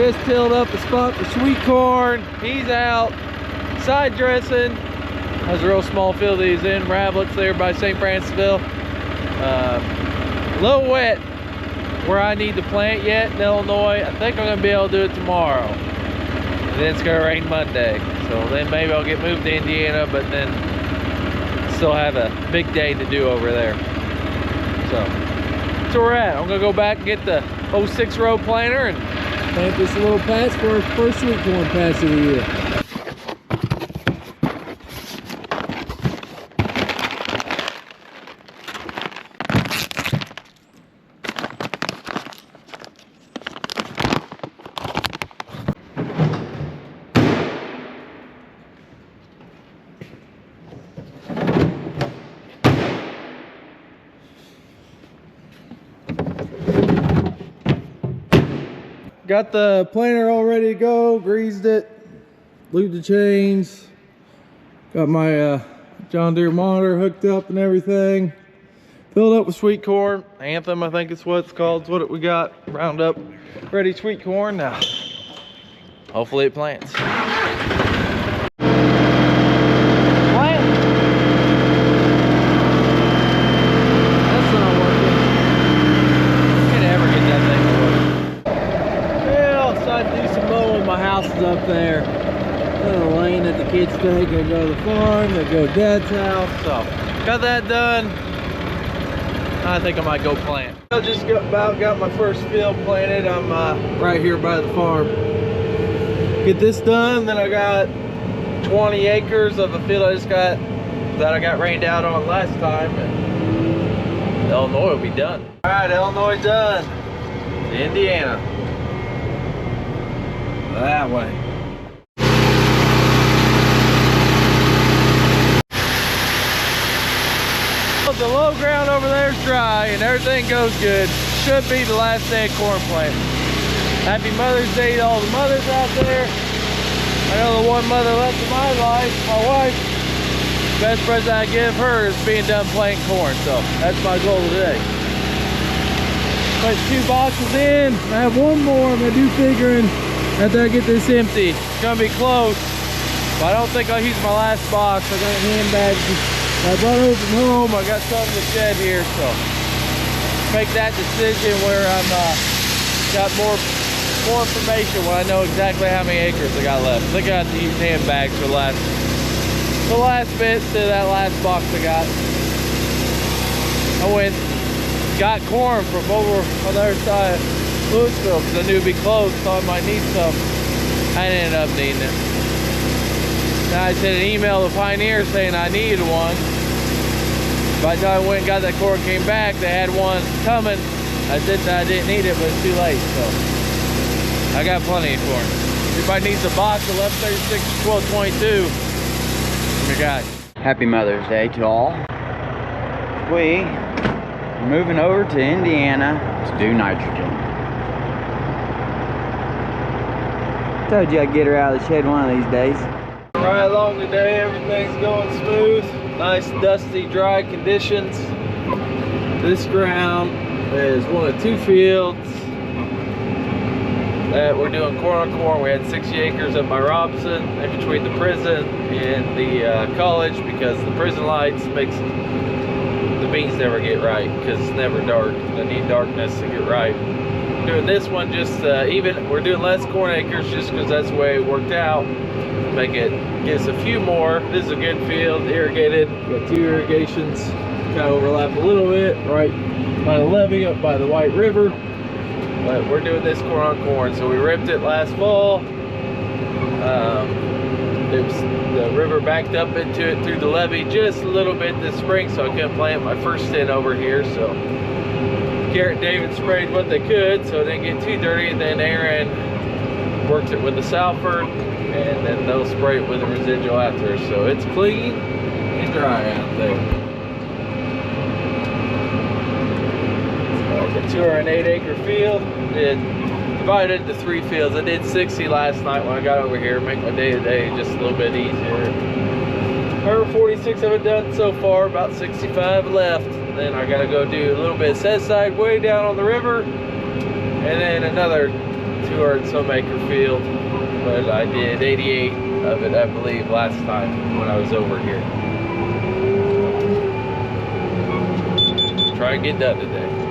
Just tilled up a spot for sweet corn. He's out side dressing. That's a real small field that he's in, Ravlets there by St. Francisville. A little wet where I need to plant yet in Illinois. I think I'm gonna be able to do it tomorrow. And then it's gonna rain Monday. So then maybe I'll get moved to Indiana, but then still have a big day to do over there. So that's where we're at. I'm gonna go back and get the 06 row planter and plant this little patch for our first sweet corn patch of the year. Got the planter all ready to go, greased it, lubed the chains, got my John Deere monitor hooked up and everything. Filled up with sweet corn, Anthem I think it's what it's called, it's what we got, Roundup ready sweet corn. Now, hopefully it plants. Up there, the lane that the kids take, they go to the farm, they go to Dad's house. So got that done. I think I might go plant. I just got my first field planted. I'm right here by the farm. Get this done, then I got 20 acres of a field I just got that I got rained out on last time, and Illinois will be done. All right, Illinois done. Indiana. That way. The low ground over there is dry and everything goes good. Should be the last day of corn planting. Happy Mother's Day to all the mothers out there. I know the one mother left in my life, my wife. Best present I give her is being done planting corn. So that's my goal today. Put 2 boxes in. I have one more. I'm gonna do figuring after I get this empty. It's gonna be close, but I don't think I'll use my last box. I got handbags I brought over from home. I got some in the shed here, so make that decision where I'm got more information when I know exactly how many acres I got left. I think I have to use handbags for the last bit to that last box I got. I went got corn from over on the other side of Louisville because I knew it'd be close, so I might need some. I ended up needing it. Now I sent an email to Pioneer saying I needed one. By the time I went and got that corn, came back, they had one coming. I said that I didn't need it, but it's too late, so I got plenty of corn. Everybody needs a box of 1136 1222. I'm your guy. Happy Mother's Day to all. We are moving over to Indiana to do nitrogen. Told you I'd get her out of the shed one of these days. Right along today, everything's going smooth. Nice, dusty, dry conditions. This ground is one of 2 fields that we're doing corn on corn. We had 60 acres up by Robinson in between the prison and the college because the prison lights makes the beans never get right because it's never dark. They need darkness to get right. Doing this one just even, we're doing less corn acres just because that's the way it worked out. Make it, get us a few more. This is a good field, irrigated. Got 2 irrigations, kind of overlap a little bit, right by the levee up by the White River. But we're doing this corn on corn. So we ripped it last fall. The river backed up into it through the levee just a little bit this spring, so I couldn't plant my first stint over here. So Garrett and David sprayed what they could so it didn't get too dirty, and then Aaron works it with the Salford, and then they'll spray it with the residual after. So it's clean and dry out there. It's like a 208 acre field. It divided into 3 fields. I did 60 last night when I got over here, make my day-to-day just a little bit easier. 146 of it done so far, about 65 left. Then I gotta go do a little bit of set side way down on the river, and then another 2 200 some acre field, but I did 88 of it, I believe, last time when I was over here. Try and get done today.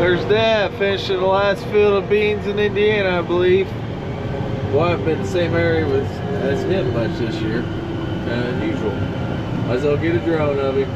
There's Dad finishing the last field of beans in Indiana, I believe. Well, I haven't been in the same area as him much this year. Kind of unusual. Might as well get a drone of him.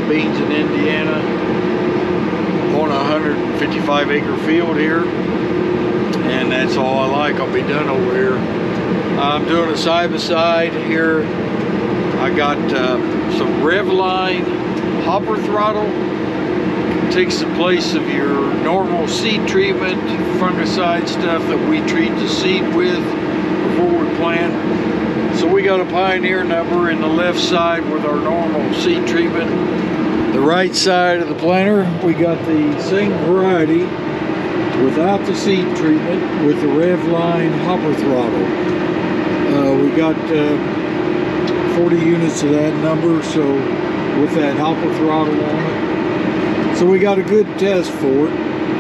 Beans in Indiana on a 155 acre field here, and that's all I like. I'll be done over here. I'm doing a side by side here. I got some Revline hopper throttle. Takes the place of your normal seed treatment, fungicide stuff that we treat the seed with before we plant. So we got a Pioneer number in the left side with our normal seed treatment. The right side of the planter, we got the same variety, without the seed treatment with the Revline hopper throttle. We got 40 units of that number, so with that hopper throttle on it. So we got a good test for it.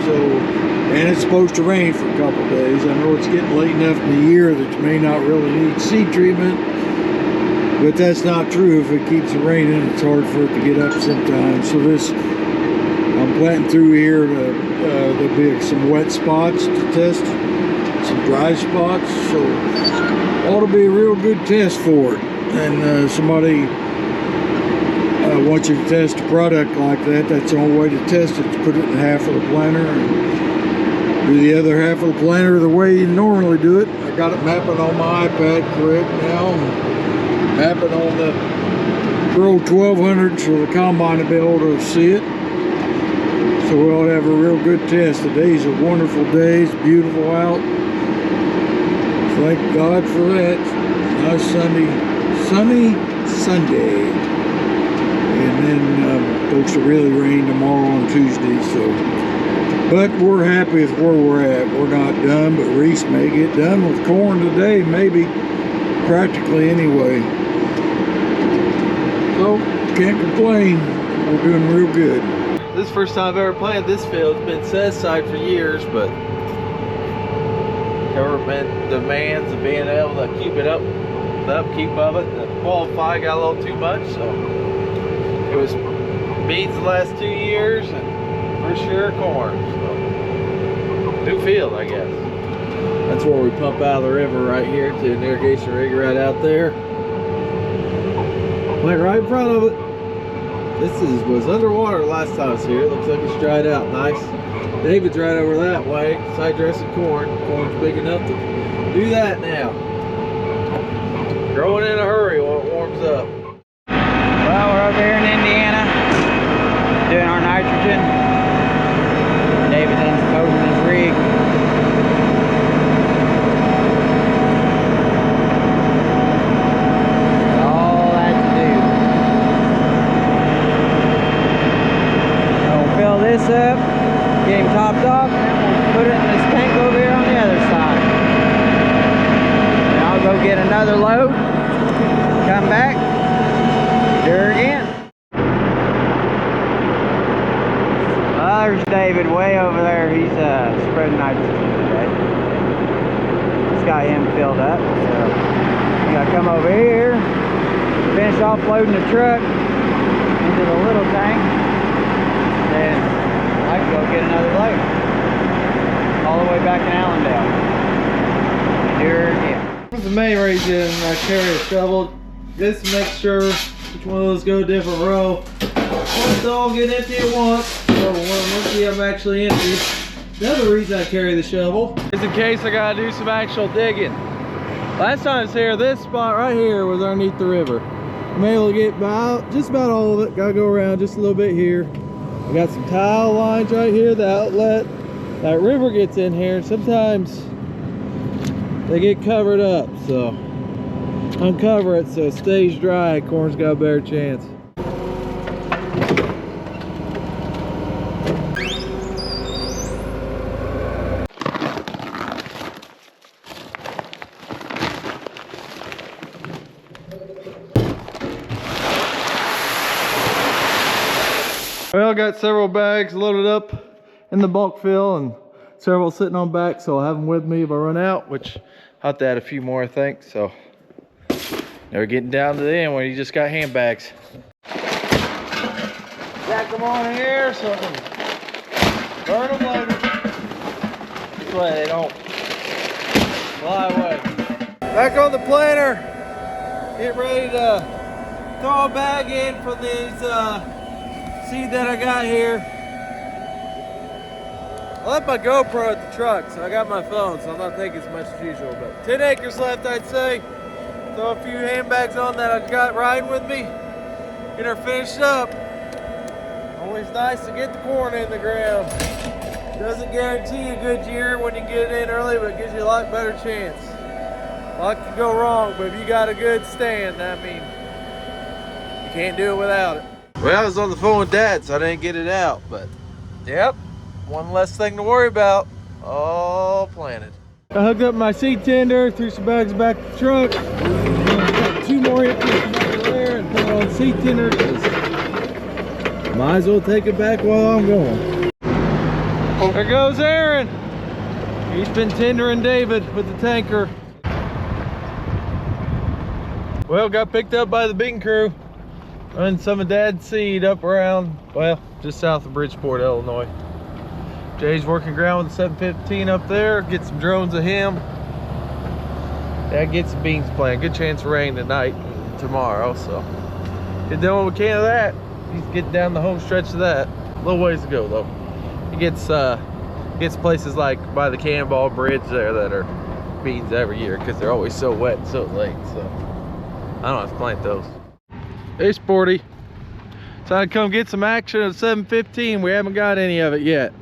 So, and it's supposed to rain for a couple days. I know it's getting late enough in the year that you may not really need seed treatment, but that's not true. If it keeps raining, it's hard for it to get up sometimes. So this, I'm planting through here. There'll be some wet spots to test, some dry spots. So ought to be a real good test for it. And somebody wants you to test a product like that, that's the only way to test it, to put it in half of the planter and do the other half of the planter the way you normally do it. I got it mapping on my iPad correct now, and mapping on the Pro 1200 so the combine will be able to see it. So we'll have a real good test. The days are wonderful days, beautiful out. Thank God for that. Nice sunny Sunday. And then supposed to really rain tomorrow on Tuesday. So, but we're happy with where we're at. We're not done, but Reese may get done with corn today, maybe, practically anyway. So can't complain. We're doing real good. This is the first time I've ever planted this field. It's been set aside for years, but government demands of being able to keep it up, the upkeep of it, the qualify got a little too much, so it was beans the last 2 years and for sure corn. So new field, I guess. That's where we pump out of the river right here to an irrigation rig right out there. Went right in front of it. This was underwater last time I was here. It looks like it's dried out nice. David's right over that way, side dressing corn. Corn's big enough to do that now. Growing in a hurry while it warms up. Well, we're over here in Indiana doing our nitrogen. David's encoding his rig. All that to do. We'll fill this up, get him topped off, and then we'll put it in this tank over here on the other side. And I'll go get another load, come back, do her again. Well, there's David way over there. He's spreading nitrogen today. It's got him filled up. So we gotta come over here, finish off loading the truck into the little tank, then I can go get another load all the way back in Allendale. Do her again. This is the main reason I carry a shovel. This makes sure each one of those go a different row. Once they all get empty at once, or when I'm empty, I'm actually empty. Another reason I carry the shovel is in case I gotta do some actual digging. Last time I was here, this spot right here was underneath the river. I'm able to get just about all of it. Gotta go around just a little bit here. I got some tile lines right here, the outlet. That river gets in here, and sometimes they get covered up, so uncover it so it stays dry. Corn's got a better chance. Well, I got several bags loaded up in the bulk fill and several sitting on back, so I'll have them with me if I run out, which I'll have to add a few more, I think. So now we're getting down to the end where you just got handbags. Stack them on here so I can burn them later. This way they don't fly away. Back on the planter. Get ready to throw a bag in for these seed that I got here. I left my GoPro at the truck, so I got my phone, so I'm not taking as much as usual, but 10 acres left, I'd say. Throw a few handbags on that I've got riding with me. Get her finished up. Always nice to get the corn in the ground. Doesn't guarantee a good year when you get it in early, but it gives you a lot better chance. A lot could go wrong, but if you got a good stand, I mean, you can't do it without it. Well, I was on the phone with Dad, so I didn't get it out, but yep, one less thing to worry about. all planted. I hooked up my seed tender, threw some bags back to the truck. Got 2 more empties back there and put it on seed tender. Might as well take it back while I'm going. There goes Aaron. He's been tendering David with the tanker. Well, got picked up by the bean crew. Running some of Dad's seed up around, well, just south of Bridgeport, Illinois. Jay's working ground with the 715 up there. Get some drones of him. Dad gets some beans planted. Good chance of rain tonight and tomorrow, so get done what we can of that. He's getting down the home stretch of that. A little ways to go though. He gets places like by the Cannonball Bridge there that are beans every year because they're always so wet and so late. So I don't have to plant those. Hey Sporty, time to come get some action at 715. We haven't got any of it yet.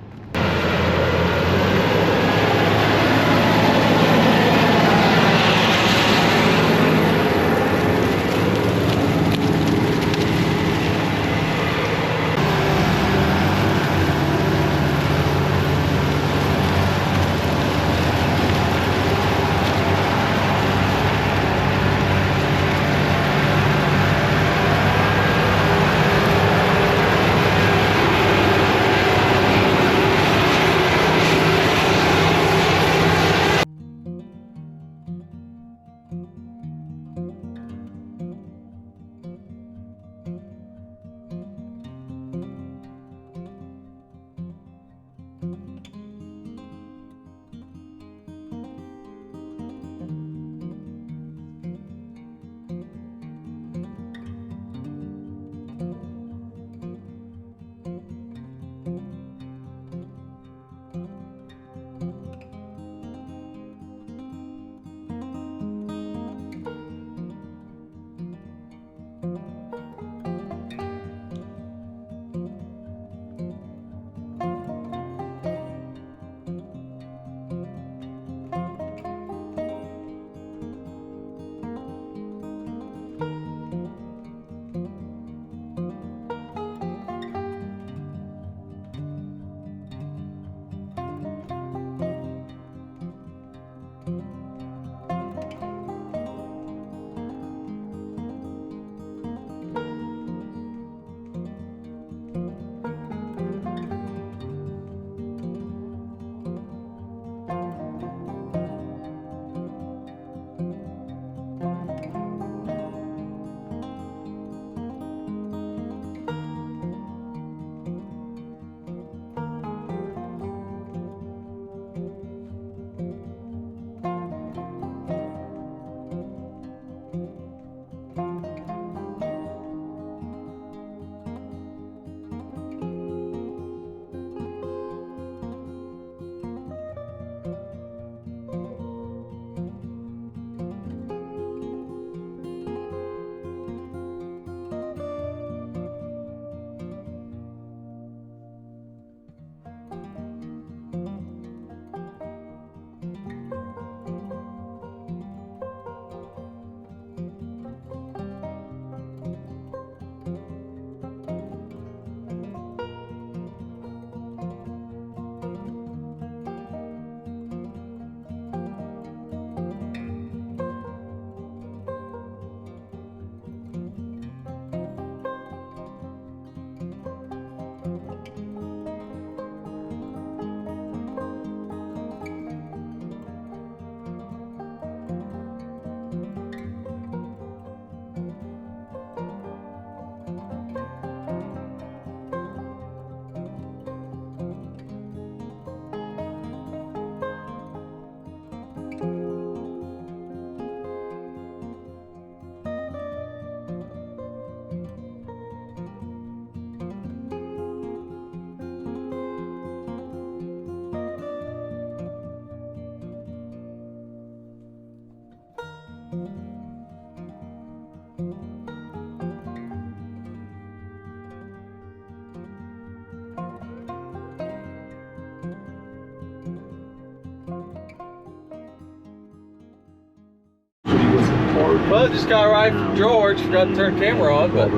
Well, just got right from George. Forgot to turn the camera on, but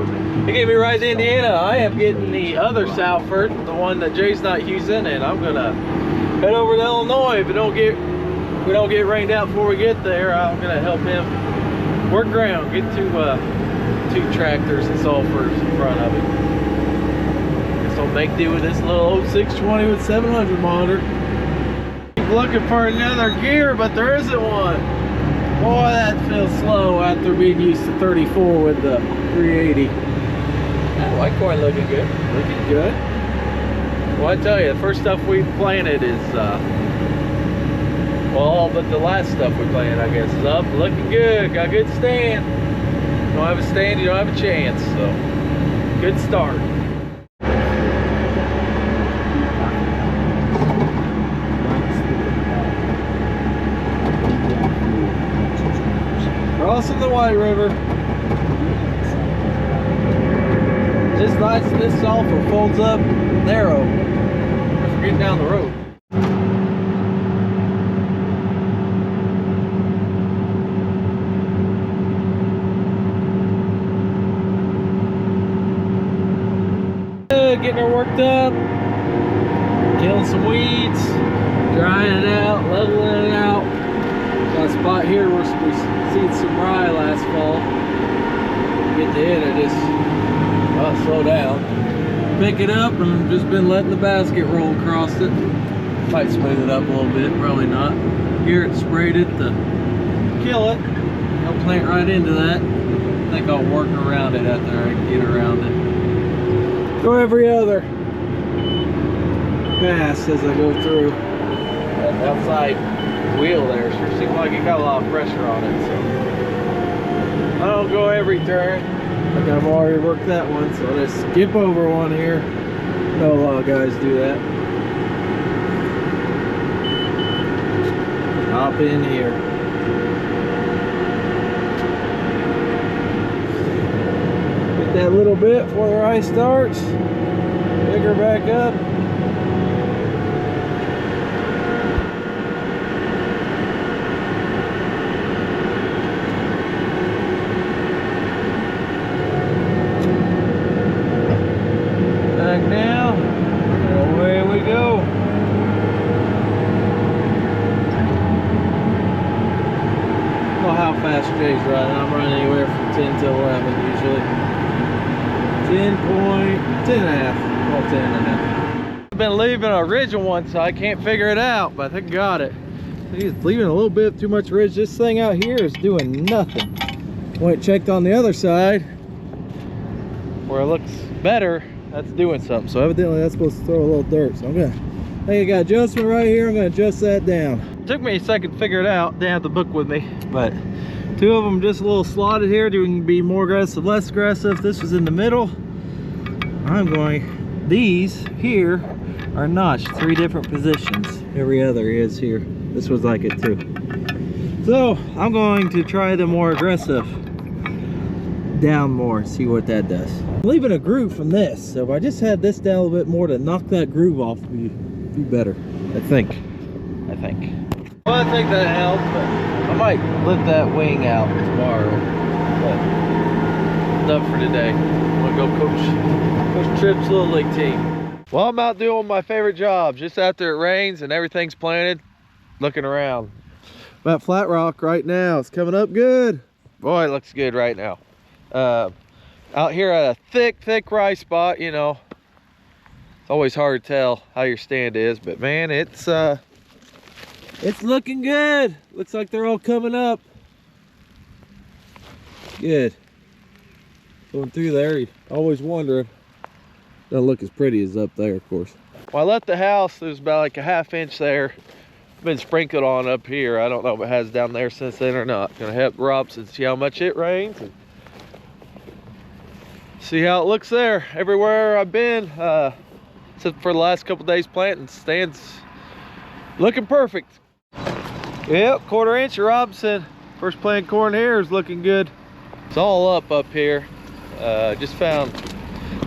he gave me right to Indiana. I am getting the other Salford, the one that Jay's not using, and I'm gonna head over to Illinois. If we don't get rained out before we get there, I'm gonna help him work ground, get 2 tractors and sulfurs in front of it. Guess I'll make do with this little old 620 with 700 monitor. Keep looking for another gear, but there isn't one. Boy, that feels slow after being used to 34 with the 380. That white corn looking good. Looking good. Well, I tell you, the first stuff we planted is, well, all but the last stuff we planted, I guess, is up. Looking good. Got a good stand. Don't have a stand, you don't have a chance. So, good start. Crossing the White River. This nice, this sulfur folds up narrow. We're getting down the road. Getting her worked up, killing some weeds, drying it out, leveling it out. Got a spot here where we seed some rye last fall. Get to it, I just slow down, pick it up, and just been letting the basket roll across it. Might smooth it up a little bit, probably not. Here it sprayed it to kill it. I'll plant right into that. I think I'll work around it out there and get around it. Go every other pass as I go through. That outside wheel there sure seems like it got a lot of pressure on it, so I don't go every turn. Like I've already worked that one, so let's skip over one here. I know a lot of guys do that. Hop in here. Get that little bit before the rice starts. Pick her back up. Back now, and away we go. I don't know how fast Jay's running. I'm running anywhere from 10 to 11 usually. 10 and a half. Well, 10 and a half. I've been leaving a ridge on one side. Can't figure it out, but I think I got it. He's leaving a little bit too much ridge. This thing out here is doing nothing. Went checked on the other side where it looks better. That's doing something. So evidently that's supposed to throw a little dirt. So I think I got adjustment right here. I'm gonna adjust that down. It took me a second to figure it out. Didn't have the book with me, but 2 of them just a little slotted here. You can be more aggressive, less aggressive. This was in the middle. These here are notched 3 different positions. Every other is here. This was like it too. So I'm going to try the more aggressive down more and see what that does. I'm leaving a groove from this, so if I just had this down a little bit more to knock that groove off, it'd be better. I think. Well, I think that helped, but I might lift that wing out tomorrow. But enough for today. I'm gonna go coach Tripp's Little League team. Well, I'm out doing my favorite job just after it rains and everything's planted, looking around. I'm at Flat Rock right now. It's coming up good. Boy, it looks good right now. Out here at a thick rice spot, you know, it's always hard to tell how your stand is, but man, it's looking good. Looks like they're all coming up. Good. Going through there, you're always wondering. Doesn't look as pretty as up there, of course. Well, I left the house. There's about like a ½ inch there. Been sprinkled on up here. I don't know if it has down there since then or not. Gonna help Robson see how much it rains and see how it looks there. Everywhere I've been, except for the last couple days planting, stands looking perfect. Yep, 1/4 inch of Robson. First planted corn here is looking good. It's all up here. Just found,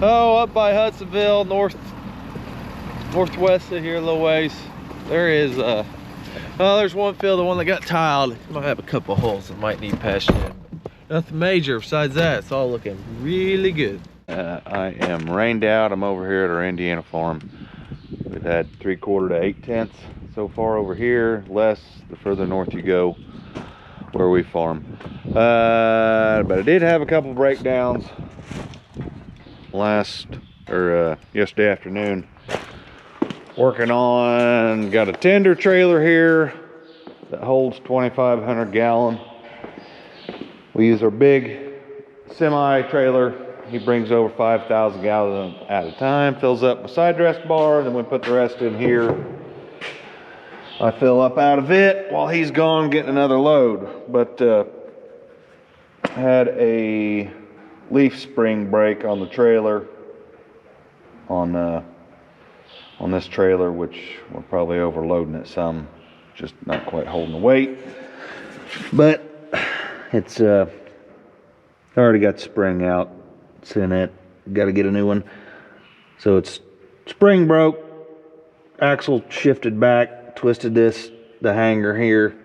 up by Hudsonville, northwest of here a little ways. There is, there's one field, the one that got tiled. Might have a couple holes that might need patching in. Nothing major besides that. It's all looking really good. I am rained out. I'm over here at our Indiana farm. We've had 3/4 to 8/10 so far over here, less the further north you go where we farm. But I did have a couple breakdowns yesterday afternoon. Working on, got a tender trailer here that holds 2,500 gallon. We use our big semi trailer. He brings over 5,000 gallons at a time, fills up my side dress bar, then we put the rest in here. I fill up out of it while he's gone getting another load. But had a leaf spring break on the trailer, on this trailer, which we're probably overloading it some, just not quite holding the weight. But it's already got the spring out. It's in it. Got to get a new one. So it's spring broke, axle shifted back, twisted the hanger here,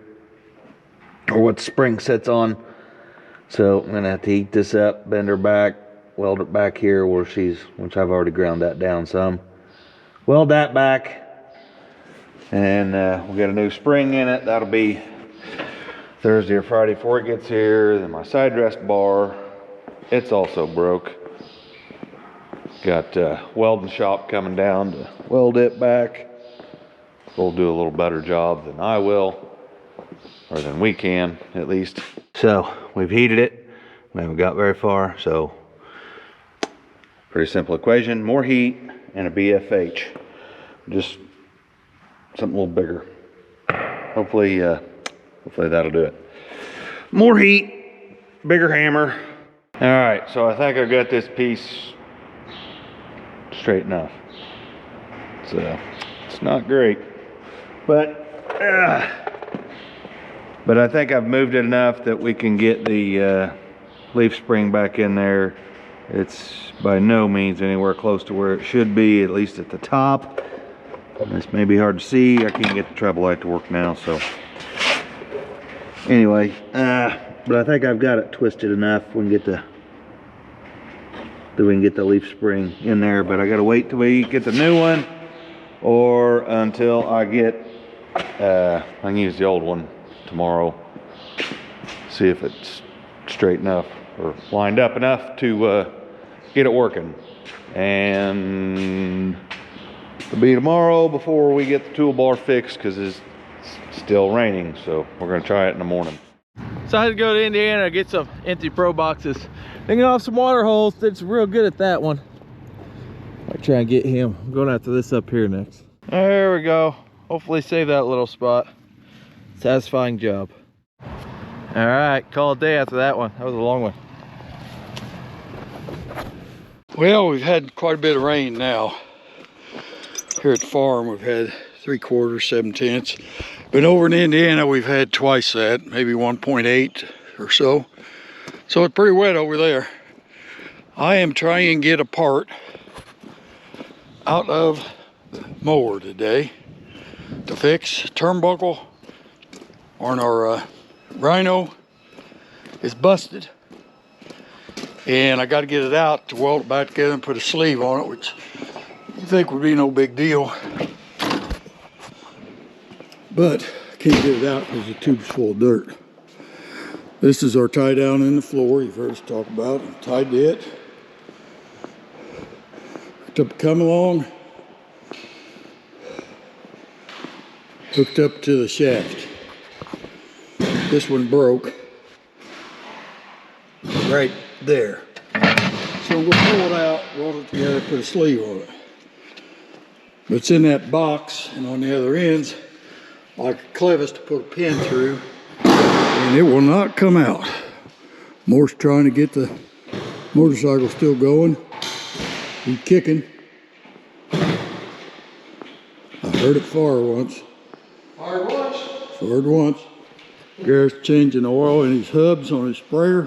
or what the spring sits on. So I'm gonna have to heat this up, bend her back, weld it back here which I've already ground that down some. Weld that back, and we'll get a new spring in it. That'll be Thursday or Friday before it gets here. Then my side dress bar, it's also broke. Got welding shop coming down to weld it back. They'll do a little better job than I will, or than we can at least. So we've heated it. We haven't got very far, so pretty simple equation. More heat and a BFH. Just something a little bigger. Hopefully that'll do it. More heat, bigger hammer. All right, so I think I got this piece straight enough. It's not great, but I think I've moved it enough that we can get the leaf spring back in there. It's by no means anywhere close to where it should be, at least at the top. This may be hard to see. I can't get the treble light to work now, so anyway, but I think I've got it twisted enough we can get the leaf spring in there. But I gotta wait till we get the new one, or until I get I can use the old one tomorrow, see if it's straight enough or lined up enough to get it working. And it'll be tomorrow before we get the toolbar fixed, because it's still raining, so we're gonna try it in the morning. So I had to go to Indiana to get some empty pro boxes. Thinking off some water holes. It's real good at that one. I'll try and get him. I'm going after this up here next. There we go. Hopefully save that little spot. Satisfying job. All right, call it a day after that one. That was a long one. Well, we've had quite a bit of rain now. Here at the farm, we've had 3/4, 7/10. But over in Indiana, we've had twice that, maybe 1.8 or so. So it's pretty wet over there. I am trying to get a part out of the mower today to fix turnbuckle on our Rhino. Is busted, and I got to get it out to weld it back together and put a sleeve on it, which you think would be no big deal, but I can't get it out because the tube's full of dirt. This is our tie down in the floor. You've heard us talk about it. Tied it. Hooked up, come along. Hooked up to the shaft. This one broke right there. So we'll pull it out, weld it together, put a sleeve on it. But it's in that box, and on the other ends, like a clevis to put a pin through, and it will not come out. Morse trying to get the motorcycle still going. He's kicking. I heard it fire once. Fired once? Fired once. Garrett's changing the oil in his hubs on his sprayer.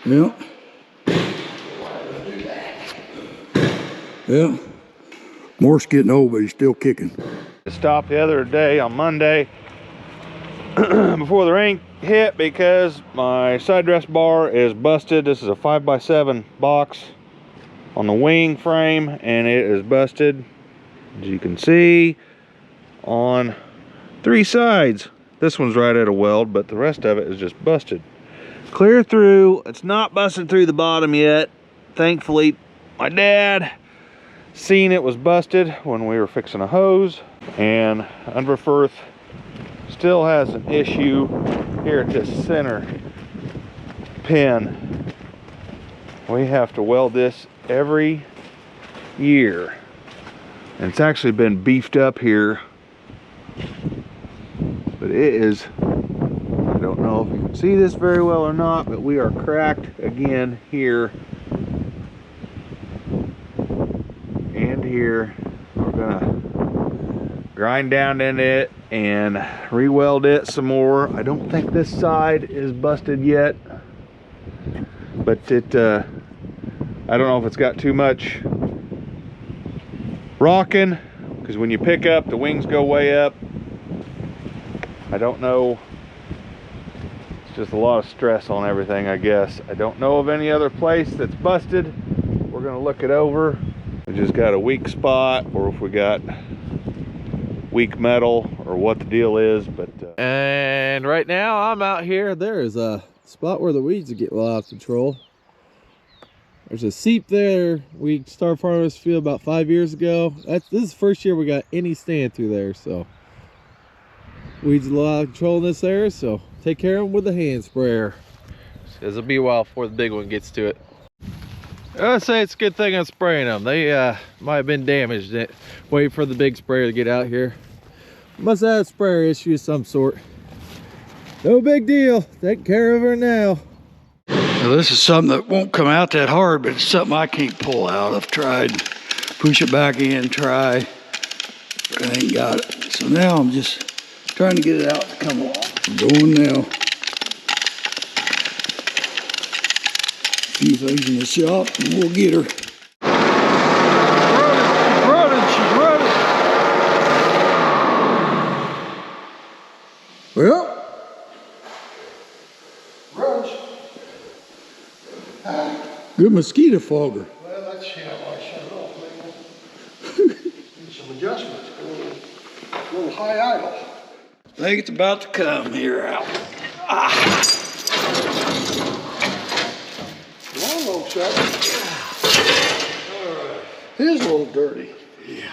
Yeah. Yeah. Morse getting old, but he's still kicking. Stopped the other day on Monday before the rain hit because my side dress bar is busted. This is a 5x7 box on the wing frame, and it is busted. As you can see, on 3 sides. This one's right at a weld, but the rest of it is just busted. Clear through. It's not busted through the bottom yet. Thankfully, my dad seen it was busted when we were fixing a hose, and Ivers still has an issue here at this center pin. We have to weld this every year, and it's actually been beefed up here, but it is, I don't know if you can see this very well or not, but we are cracked again here and here. We're gonna grind down in it and re-weld it some more. I don't think this side is busted yet, but it I don't know if it's got too much rocking, because when you pick up, the wings go way up. I don't know. It's just a lot of stress on everything, I guess. I don't know of any other place that's busted. We're gonna look it over. We just got a weak spot, or if we got weak metal, or what the deal is. But And right now I'm out here. There is a spot where the weeds get well out of control. There's a seep there. We started farming this field about 5 years ago. This is the first year we got any stand through there, so weeds a lot of control in this area, so take care of them with a hand sprayer. It'll be a while before the big one gets to it. I'd say it's a good thing I'm spraying them. They might have been damaged. Wait for the big sprayer to get out here. Must have had a sprayer issue of some sort. No big deal. Taking care of her now. Now this is something that won't come out that hard, but it's something I can't pull out. I've tried, push it back in, try, but I ain't got it. So now I'm just trying to get it out to come off. I'm going now. Few things in the shop and we'll get her. She's running. Well, good mosquito fogger. Well, that's how I shut it off. Need some adjustments. A little high idle. I think it's about to come here out. Long old shot. All right. Here's a little dirty. Yeah.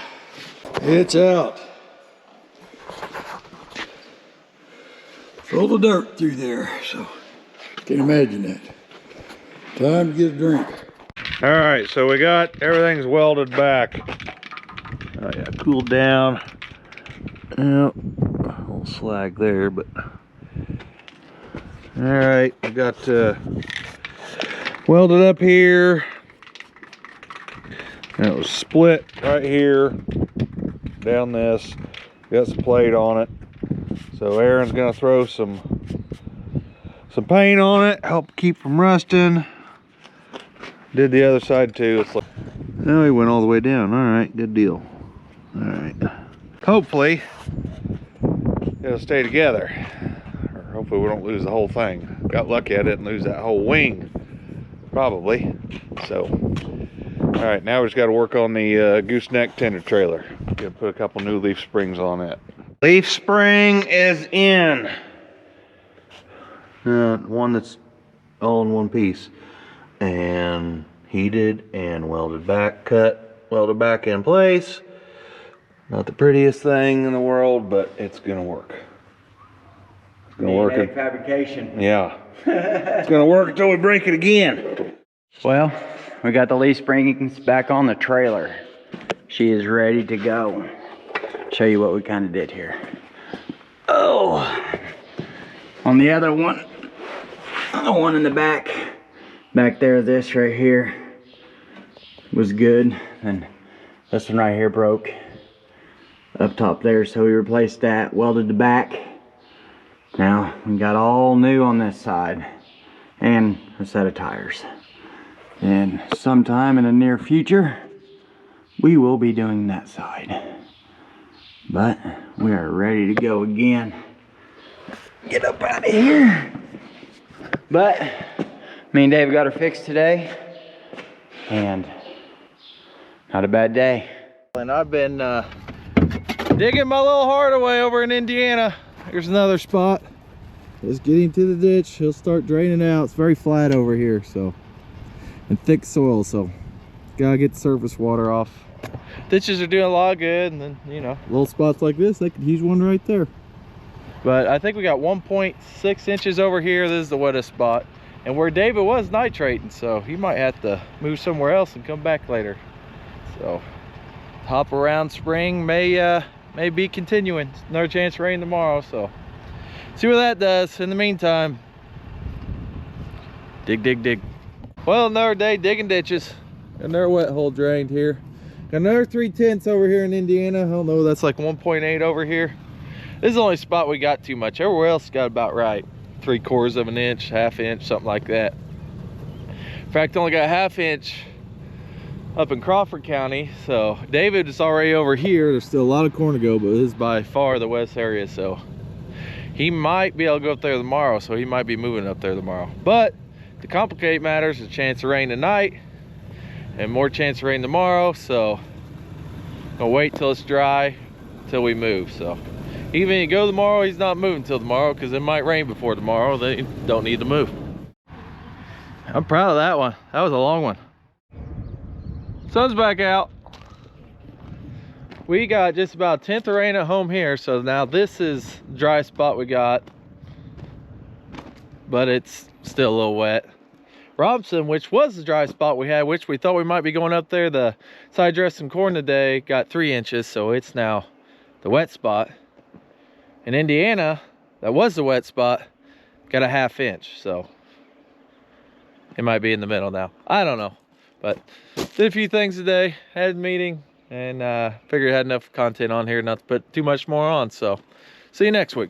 It's out. Throw the dirt through there, so can imagine that. Time to get a drink. all right, so we got everything's welded back. Oh yeah, cooled down. Yep, a little slag there, but all right, we got welded up here. And it was split right here down this. Got some plate on it. So Aaron's gonna throw some paint on it, help keep from rusting. Did the other side too. It's like, oh, he went all the way down. All right, good deal. All right. Hopefully it'll stay together, or hopefully we don't lose the whole thing. Got lucky I didn't lose that whole wing, probably. So, all right, now we just got to work on the gooseneck tender trailer. Got to put a couple new leaf springs on it. Leaf spring is in. One that's all in one piece, and heated and welded back, welded back in place. Not the prettiest thing in the world, but it's gonna work. It's gonna work. Fabrication. Yeah. It's gonna work until we break it again. Well, we got the leaf springs back on the trailer. She is ready to go. Show you what we kind of did here. Oh, on the other one, the one in the back there, this right here was good, and this one right here broke up top there, so we replaced that, welded the back. Now we got all new on this side and a set of tires, and sometime in the near future we will be doing that side, but we are ready to go again. Get up out of here. But me and Dave got her fixed today, and not a bad day. And I've been digging my little heart away over in Indiana. Here's another spot. Just getting to the ditch. He'll start draining out. It's very flat over here, so, and thick soil, so gotta get the surface water off. Ditches are doing a lot of good, and then, you know, little spots like this, they could use one right there. But I think we got 1.6 inches over here. This is the wettest spot, and where David was nitrating, so he might have to move somewhere else and come back later. So hop around spring may be continuing. Another chance of rain tomorrow, so see what that does. In the meantime, dig. Well, another day digging ditches. Another wet hole drained here. Got another 3/10 over here in Indiana. I don't know, that's like 1.8 over here. This is the only spot we got too much. Everywhere else got about right. 3/4 of an inch, ½ inch, something like that. In fact, only got ½ inch up in Crawford County. So David is already over here. There's still a lot of corn to go, but this is by far the west area. So he might be able to go up there tomorrow. So he might be moving up there tomorrow. But to complicate matters, a chance of rain tonight and more chance of rain tomorrow. So I'll wait till it's dry till we move. So even if you go tomorrow, he's not moving till tomorrow because it might rain before tomorrow. They don't need to move. I'm proud of that one. That was a long one. Sun's back out. We got just about 1/10 of rain at home here. So now this is the dry spot we got, but it's still a little wet. Robson, which was the dry spot we had, which we thought we might be going up there, the side dressing corn today, got 3 inches. So it's now the wet spot. In Indiana, that was the wet spot, got a ½ inch. So it might be in the middle now. I don't know, but did a few things today, had a meeting, and figured I had enough content on here not to put too much more on. So see you next week.